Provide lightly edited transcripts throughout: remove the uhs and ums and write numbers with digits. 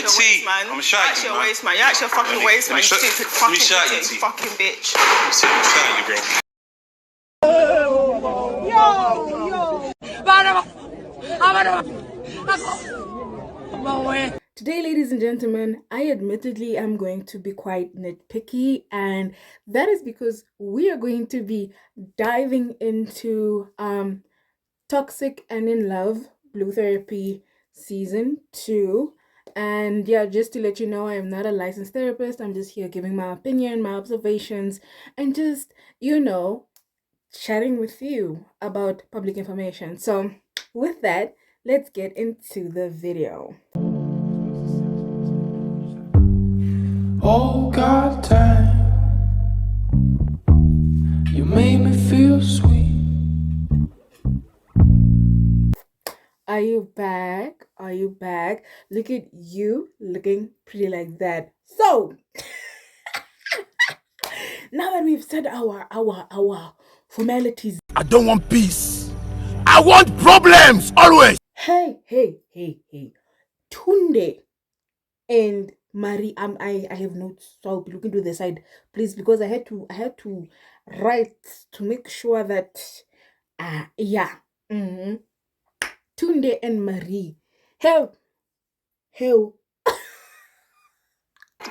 your waist, man. I'm shy. That's your waist, man. You're actually a fucking waist, man. You stupid fucking idiot, you fucking bitch. I'm shy, bro. Today, ladies and gentlemen, I admittedly am going to be quite nitpicky, and that is because we are going to be diving into Toxic and in Love Blue Therapy Season 2. And yeah, just to let you know, I am not a licensed therapist. I'm just here giving my opinion, my observations, and just, chatting with you about public information. So with that, let's get into the video. Oh God, damn, you made me feel sweet. Are you back? Are you back? Look at you looking pretty like that. So now that we've said our formalities, I don't want peace. I want problems always. Hey, Tunde and Marie, I have notes, so I'll be looking to the side, please, because I had to write to make sure that Tunde and Marie, hell,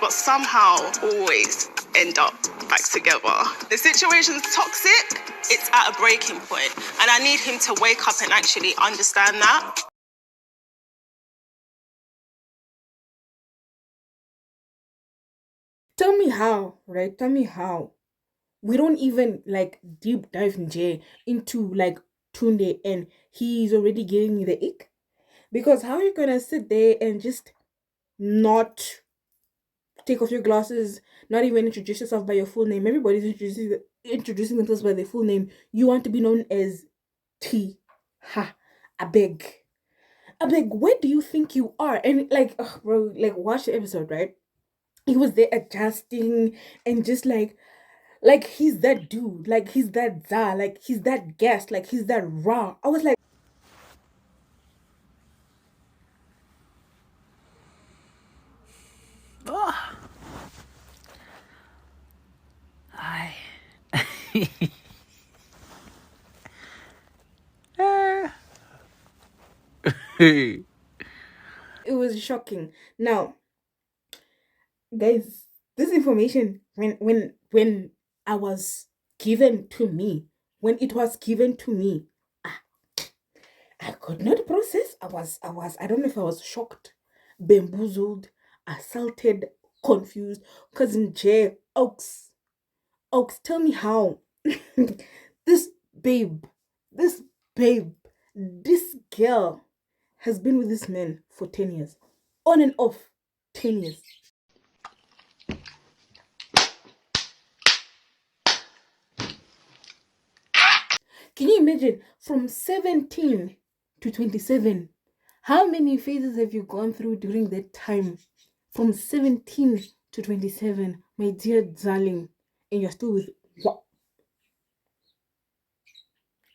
But somehow always end up back together. The situation's toxic, it's at a breaking point, and I need him to wake up and actually understand that. Tell me how, right? Tell me how. We don't even like deep dive into like Tunde and he's already giving me the ick. Because how are you gonna sit there and just not take off your glasses, not even introduce yourself by your full name? Everybody's introducing themselves by their full name. You want to be known as T. Ha. I beg. Where do you think you are? And like, ugh, bro, like watch the episode, right? He was there adjusting and just like he's that dude, like he's that za, like he's that guest, like he's that raw. I was like, it was shocking. Now, guys, this information when I was given to me, when it was given to me, I could not process. I don't know if I was shocked, bamboozled, assaulted, confused. Cousin Jay, Oaks, tell me how. this babe, this this girl has been with this man for 10 years. On and off, 10 years. Can you imagine from 17 to 27? How many phases have you gone through during that time? From 17 to 27, my dear darling, and you're still with what?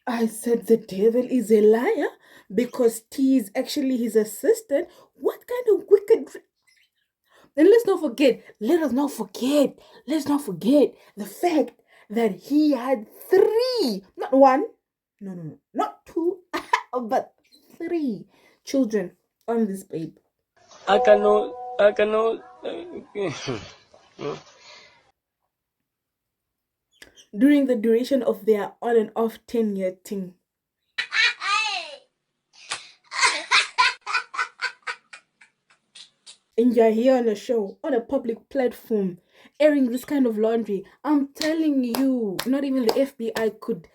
I said the devil is a liar because T is actually his assistant. What kind of wicked... And let's not forget the fact that he had 3, not 1, no, not 2, but 3 children on this babe. I cannot. During the duration of their on and off 10-year thing. And you're here on a show, on a public platform, airing this kind of laundry. I'm telling you, not even the FBI could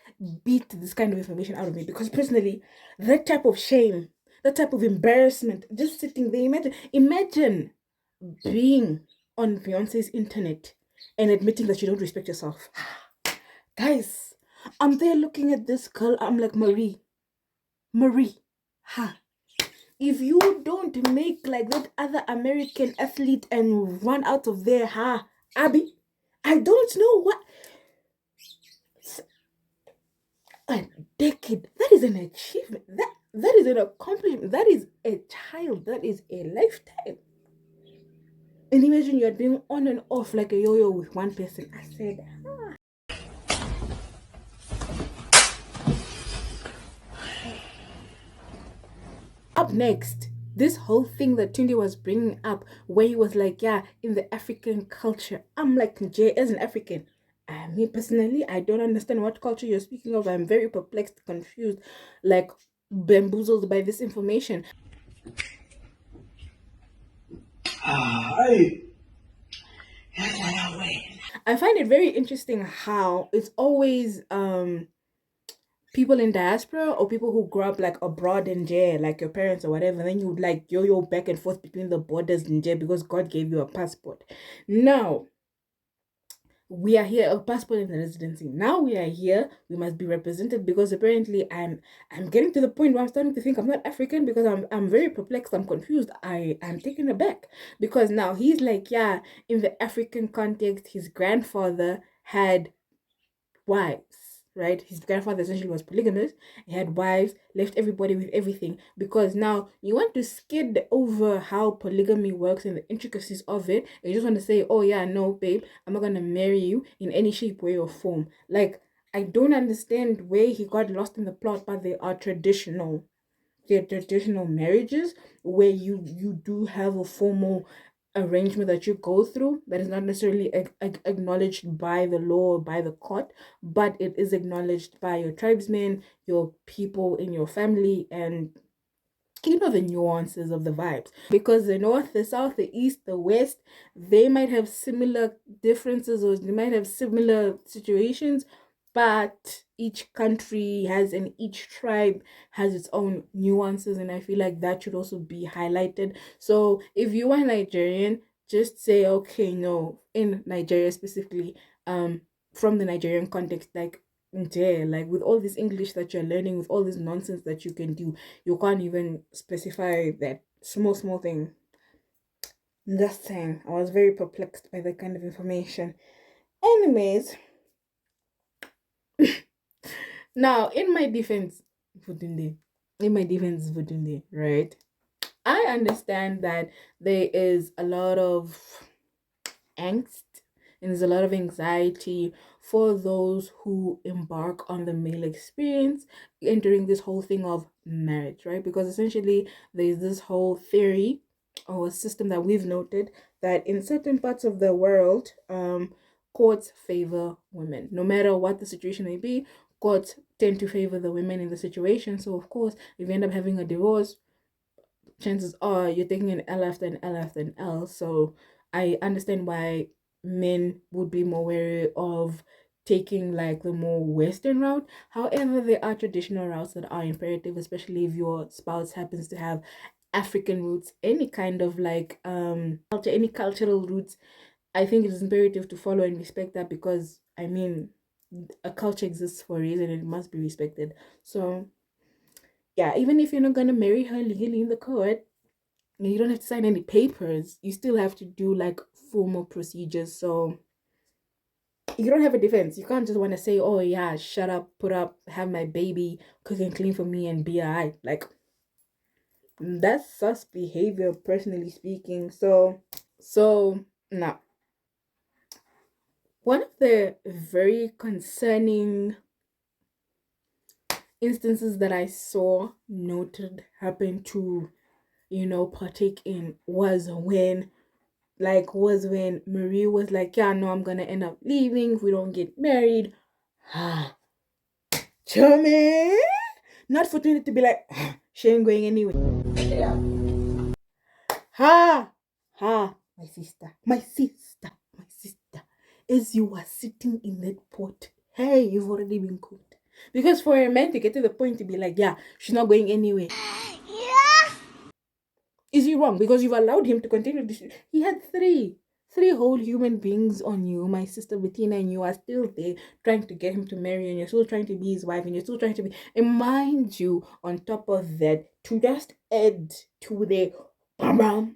beat this kind of information out of me. Because personally, that type of shame, that type of embarrassment, just sitting there, imagine being on Beyonce's internet and admitting that you don't respect yourself. Guys, I'm there looking at this girl, I'm like, Marie, if you don't make like that other American athlete and run out of there, Abby, I don't know what. A decade. That is an achievement. That is an accomplishment. That is a child. That is a lifetime. And imagine you're being on and off like a yo-yo with one person. I said, up next, this whole thing that Tunde was bringing up, where he was like, yeah, in the African culture. I'm like, Jay, as an African, me personally, I don't understand what culture you're speaking of. I'm very perplexed, confused, like bamboozled by this information. I find it very interesting how it's always people in diaspora or people who grew up like abroad in jail, like your parents or whatever, and then you would like yo-yo back and forth between the borders in jail because God gave you a passport. Now we are here, a passport and a residency. Now we are here, we must be represented because apparently I'm getting to the point where I'm starting to think I'm not African because I'm very perplexed, I'm confused, I'm taken aback because now he's like, yeah, in the African context, his grandfather had wives, right? His grandfather essentially was polygamous. He had wives, left everybody with everything. Because now you want to skid over how polygamy works and the intricacies of it. And you just want to say, oh, yeah, no, babe, I'm not going to marry you in any shape, way, or form. Like, I don't understand where he got lost in the plot, but they are traditional. They're traditional marriages where you do have a formal arrangement that you go through that is not necessarily acknowledged by the law or by the court, but it is acknowledged by your tribesmen, your people in your family, and you know the nuances of the vibes because the north, the south, the east, the west, they might have similar differences or they might have similar situations, but each country has and each tribe has its own nuances, and I feel like that should also be highlighted. So if you are Nigerian, just say, okay, no, in Nigeria specifically, from the Nigerian context, like there, like with all this English that you're learning, with all this nonsense that you can do, you can't even specify that small thing. Just saying, I was very perplexed by that kind of information. Anyways, now in my defense, Vudunde, right? I understand that there is a lot of angst and there's a lot of anxiety for those who embark on the male experience entering this whole thing of marriage, right? Because essentially there's this whole theory or system that we've noted that in certain parts of the world, courts favor women. No matter what the situation may be, courts tend to favor the women in the situation. So of course, if you end up having a divorce, chances are you're taking an L after an L after an L. So I understand why men would be more wary of taking like the more Western route. However, there are traditional routes that are imperative, especially if your spouse happens to have African roots, any kind of like culture, any cultural roots. I think it is imperative to follow and respect that because I mean a culture exists for a reason and it must be respected. So yeah, even if you're not gonna marry her legally in the court, you don't have to sign any papers. You still have to do like formal procedures. So you don't have a defense. You can't just want to say, oh yeah, shut up, put up, have my baby, cook and clean for me and be alright. Like that's sus behavior, personally speaking. So now one of the very concerning instances that I saw noted happen to, partake in was when Marie was like, yeah, no, I'm gonna end up leaving if we don't get married. Chummy! Not for Trinity to be like, she ain't going anywhere. Ha! Ha! My sister. As you were sitting in that pot, hey, you've already been cooked. Because for a man to get to the point to be like, yeah, she's not going anywhere. Is he wrong? Because you've allowed him to continue this. He had three whole human beings on you, my sister Bettina, and you are still there trying to get him to marry, and you're still trying to be his wife, and you're still trying to be. And mind you, on top of that, to just add to the bam,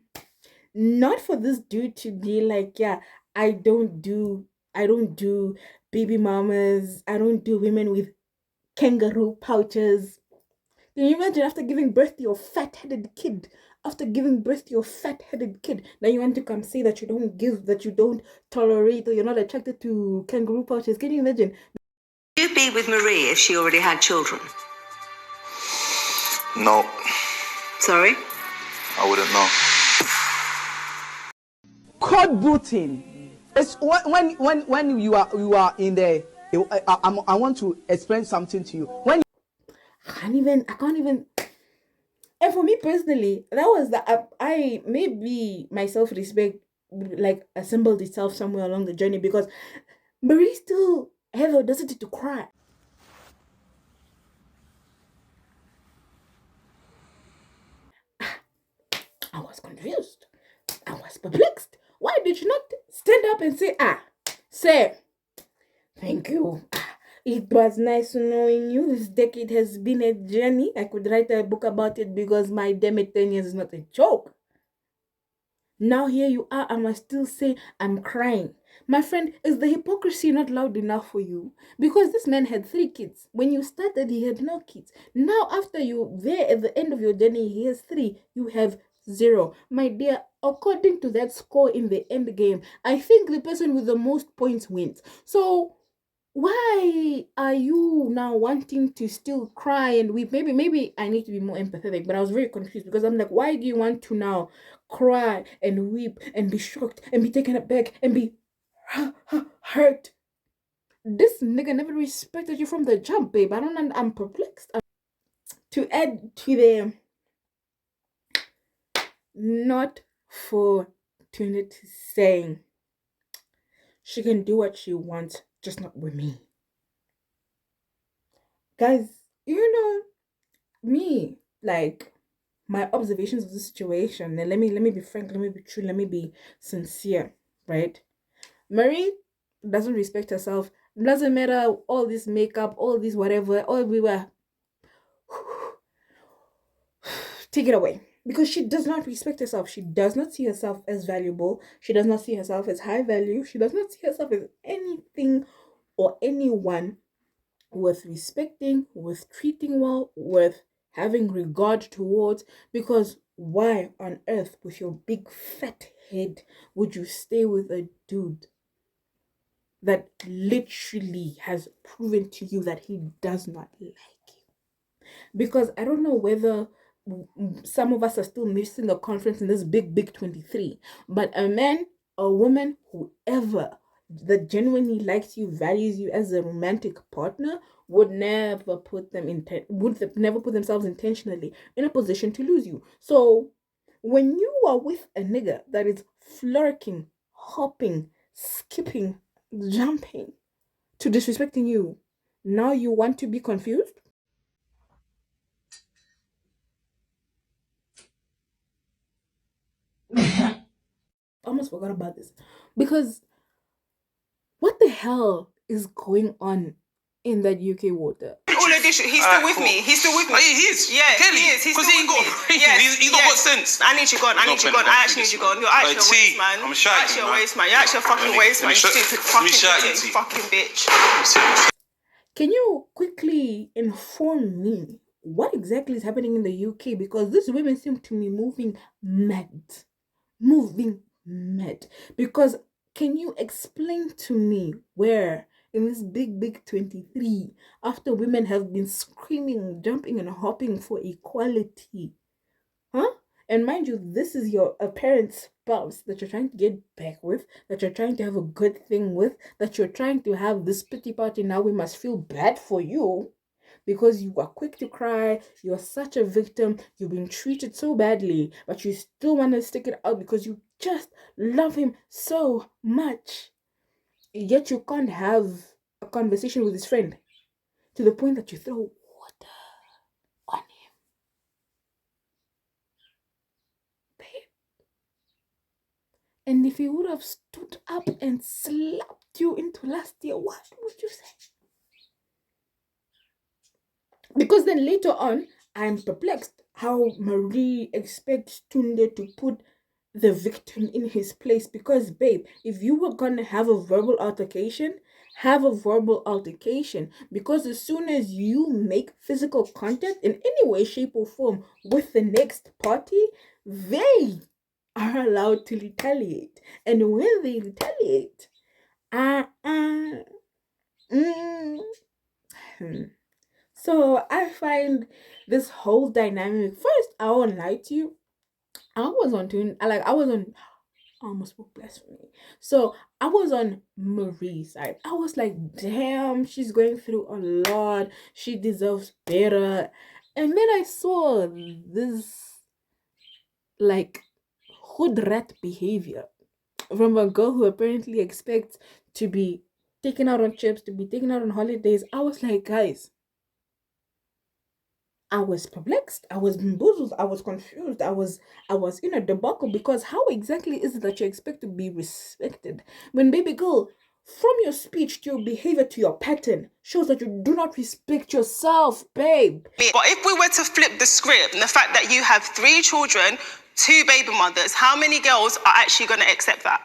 not for this dude to be like, yeah, I don't do baby mamas, I don't do women with kangaroo pouches. Can you imagine after giving birth to your fat-headed kid? after giving birth to your fat-headed kid. Now you want to come say that you don't tolerate, or you're not attracted to kangaroo pouches. Can you imagine? Would you be with Marie if she already had children? No, Sorry? I wouldn't know. Code booting. It's when you are in there. I want to explain something to you. When I can't even. And for me personally, that was I maybe my self-respect like assembled itself somewhere along the journey, because Marie still had the audacity to cry. I was confused. I was perplexed. Why did you not stand up and say, sir, thank you. It was nice knowing you. This decade has been a journey. I could write a book about it, because my damn 10 years is not a joke. Now here you are, I must still say I'm crying. My friend, is the hypocrisy not loud enough for you? Because this man had 3 kids. When you started, he had no kids. Now, after you there at the end of your journey, he has 3. You have 0. My dear, according to that score in the end game, I think the person with the most points wins. So why are you now wanting to still cry and weep? Maybe I need to be more empathetic, but I was very confused, because I'm like, why do you want to now cry and weep and be shocked and be taken aback and be hurt? This nigga never respected you from the jump, babe. I'm perplexed. To add to the not for Tunde saying she can do what she wants, just not with me. Guys, you know, me, like, my observations of the situation, and let me be frank, let me be true, let me be sincere, right? Marie doesn't respect herself. Doesn't matter all this makeup, all this whatever, all we were. Take it away. Because she does not respect herself. She does not see herself as valuable. She does not see herself as high value. She does not see herself as anything or anyone worth respecting, worth treating well, worth having regard towards. Because why on earth, with your big fat head, would you stay with a dude that literally has proven to you that he does not like you? Because I don't know whether some of us are still missing the conference in this big 23, but a man, a woman, whoever that genuinely likes you, values you as a romantic partner, would never put themselves intentionally in a position to lose you. So when you are with a nigga that is flirting, hopping, skipping, jumping to disrespecting you, now you want to be confused? Almost forgot about this, because what the hell is going on in that UK water? All addition, he's still with me. He's still with me. Oh, he is. Yeah, Clearly. he is. He's Because still he ain't with got me. brain. Yes, He's not got sense. I need you gone. I need you gone. I actually need you gone. You're actually a waste man. I'm shy. You're actually a waste man. You're actually a fucking waste man. You stupid fucking idiot. You fucking bitch. Can you quickly inform me what exactly is happening in the UK? Because these women seem to be moving mad. Moving mad. Because can you explain to me where in this big 23, after women have been screaming, jumping and hopping for equality, huh? And mind you, this is your apparent spouse that you're trying to get back with, that you're trying to have a good thing with, that you're trying to have this pity party. Now we must feel bad for you because you are quick to cry. You're such a victim. You've been treated so badly, but you still want to stick it out because you just love him so much. Yet you can't have a conversation with his friend to the point that you throw water on him. Babe. And if he would have stood up and slapped you into last year, what would you say? Because then later on, I'm perplexed how Marie expects Tunde to put the victim in his place. Because, babe, if you were gonna have a verbal altercation, have a verbal altercation. Because as soon as you make physical contact in any way, shape, or form with the next party, they are allowed to retaliate. And when they retaliate, uh, uh, mm, hmm. So I find this whole dynamic. First, I won't lie to you. I was on tune. I was on. I almost spoke blasphemy. So I was on Marie's side. I was like, damn, she's going through a lot. She deserves better. And then I saw this like hood rat behavior from a girl who apparently expects to be taken out on trips, to be taken out on holidays. I was like, guys, I was perplexed. I was bamboozled. I was confused. I was in a debacle because how exactly is it that you expect to be respected when, baby girl, from your speech to your behavior to your pattern shows that you do not respect yourself, babe. But if we were to flip the script and the fact that you have 3 children, 2 baby mothers, how many girls are actually going to accept that?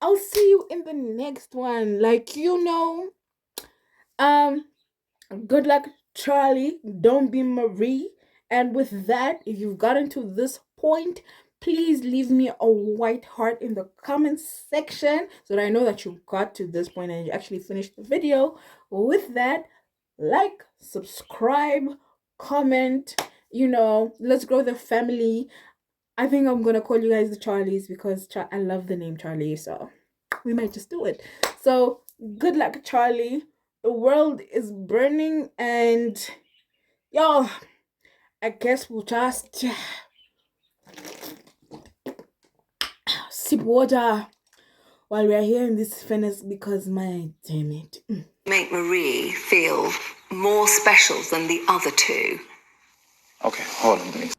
I'll see you in the next one. Um, good luck, Charlie. Don't be Marie. And with that, if you've gotten to this point, please leave me a white heart in the comment section so that I know that you got to this point and you actually finished the video. With that, like, subscribe, comment, let's grow the family. I think I'm gonna call you guys the Charlies because I love the name Charlie, so we might just do it. So good luck, Charlie. The world is burning, and y'all, I guess we'll just sip water while we are here in this furnace because my damn it. Make Marie feel more special than the other two. Okay, hold on, please.